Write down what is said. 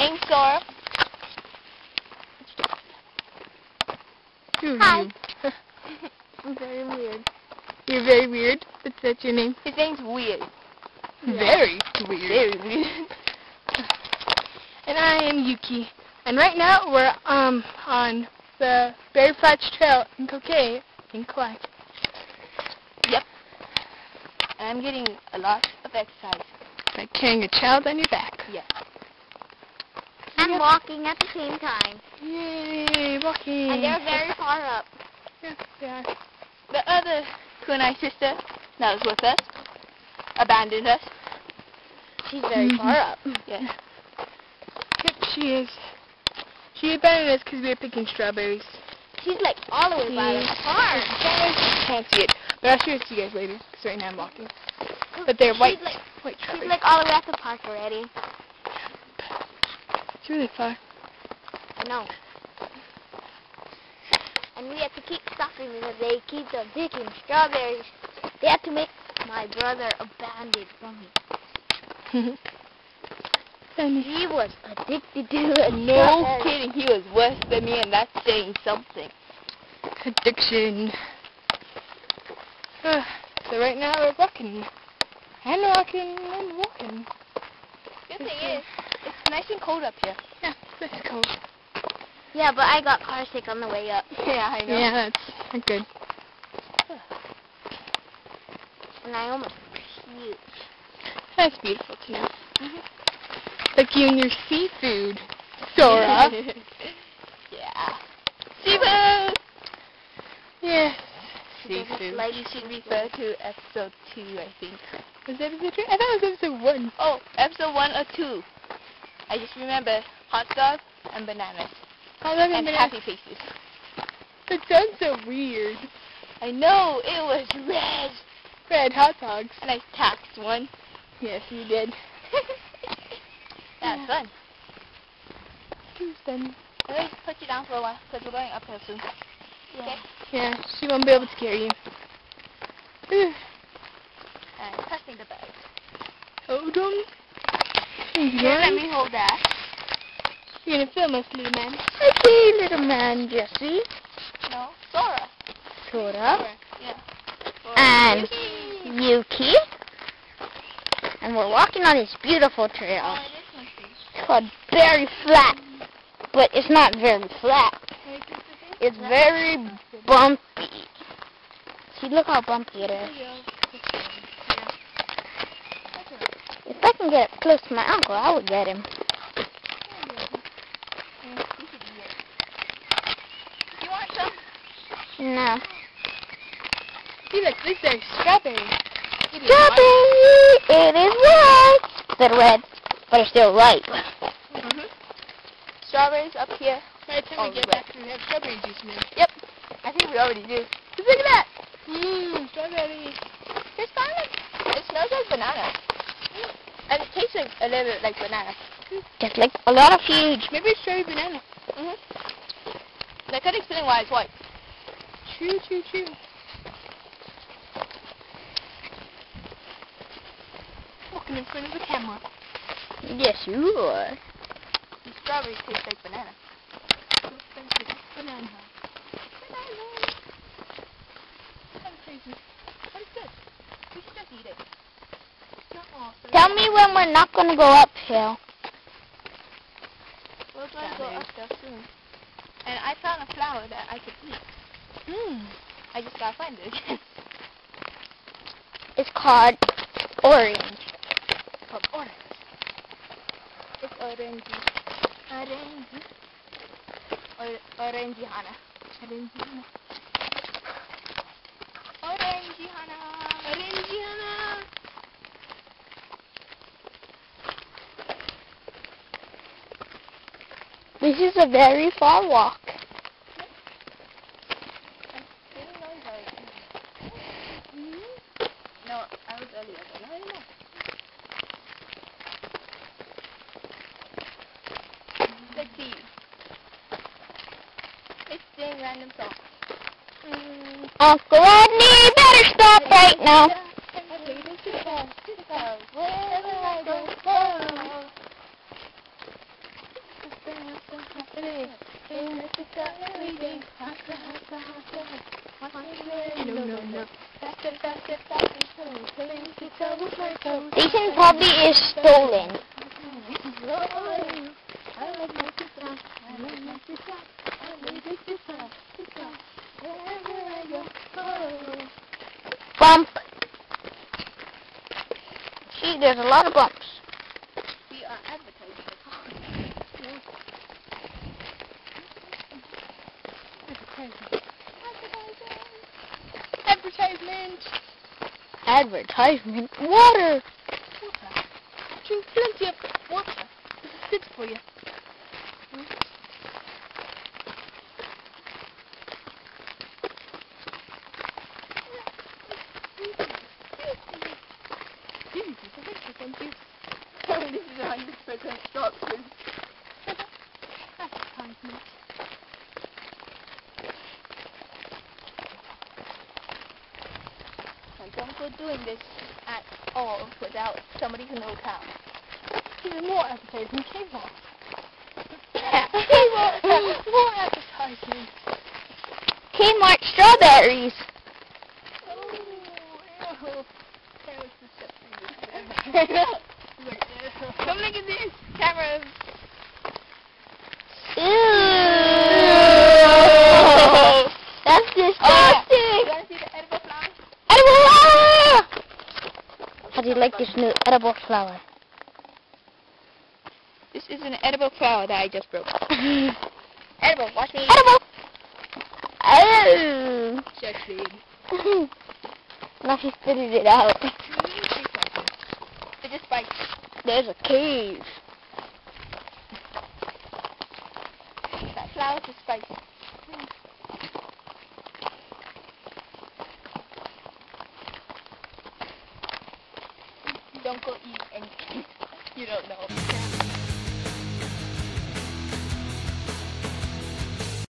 Name's Sora. Hi. I'm very weird. You're very weird. What's that your name? His name's Weird. Yeah. Very weird. Very weird. And I am Yuki. And right now we're on the Berry Flats Trail in Kauai. Yep. And I'm getting a lot of exercise. Like carrying a child on your back. Yeah. And walking at the same time. Yay, walking. And they're very far up. Yeah, they are. The other Kunai sister that was with us abandoned us. She's very far up. Yeah. Yep, she is. She abandoned us because we were picking strawberries. She's like all the way by the car. You can't see it, but I'll show it to you guys later, because right now I'm walking. But they're white She's strawberries. like all the way at the park already. It's really far. I know. And we have to keep stopping because they keep on picking strawberries. They have to make my brother abandoned from me. And He was addicted to it. No kidding, he was worse than me, and that's saying something. addiction. So right now we're walking. And walking and walking. Good thing is, it's nice and cold up here. Yeah, that's cool. Yeah, but I got car sick on the way up. Yeah, I know. Yeah, that's not good. And I almost puked. That's beautiful to know. Like you and your seafood, Sora. Yeah. Seafood! Yes. Seafood. Like you should refer to episode 2, I think. Was that episode 2? I thought it was episode 1. Oh, episode 1 or 2. I just remember hot dog and bananas. Hot dog And and happy faces. That sounds so weird. I know, it was red. Red hot dogs. And I taxed one. Yes, you did. That was fun. It was fun. Let me put you down for a while, because we're going uphill soon. Okay? Yeah, she won't be able to carry you. And testing the bag. Hold on. Here, let me hold that. You're gonna film us, little man. Okay, little man Jesse. No, Sora. Sora. Yeah. And Yuki. Yuki. And we're walking on this beautiful trail. Oh, it is nice. It's called Berry Flat. But it's not very flat. It's very bumpy. See, look how bumpy it is. If I can get close to my uncle, I would get him. You want some? No. See, look, this is strawberry. Strawberry! It is white! Instead of red, but it's still ripe. Strawberries up here. By the time we get back, we have strawberry juice in there. Yep. I think we already do. Just look at that. Strawberry. It's kind of, it smells like banana. And it tastes like a little bit like banana. Just like a lot of huge. Maybe it's strawberry banana. I couldn't explain why it's white. True, true, true. Walking in front of the camera. Yes, you are. The strawberries taste like banana. Banana. I'm crazy. But it's good. We should just eat it. Tell me when we're not going to go uphill. We're going to go up there soon. And I found a flower that I could eat. I just gotta find it again. It's called orange. It's called orange. It's orangey. Orangey. Orangey Hana. Orangey. Orangey Hana. Orangey, Hannah. This is a very far walk. No, I was earlier, but not anymore. Let's see. Let's sing random songs. Uncle Rodney, better stop right now. Wherever I go. Ethan Puppy is stolen. Bump. See, there's a lot of bumps. We are advertising the car. Advertisement. Advertisement. Water. Drink plenty of water. This is good for you. This is 100% stock food. Advertisement. And don't go doing this at all without somebody who knows how. Even more advertising. Kmart. Kmart. More advertising. Kmart strawberries. Come look at this. Cameras. Ew. That's disgusting. You want to see the edible flower? Edible flower. How do you like this new edible flower? This is an edible flower that I just broke. Edible. Watch me. Edible. Oh. Check it. Now she spitted it out. It just bites. There's a cave. That flower just bites. Don't go eat anything. You don't know.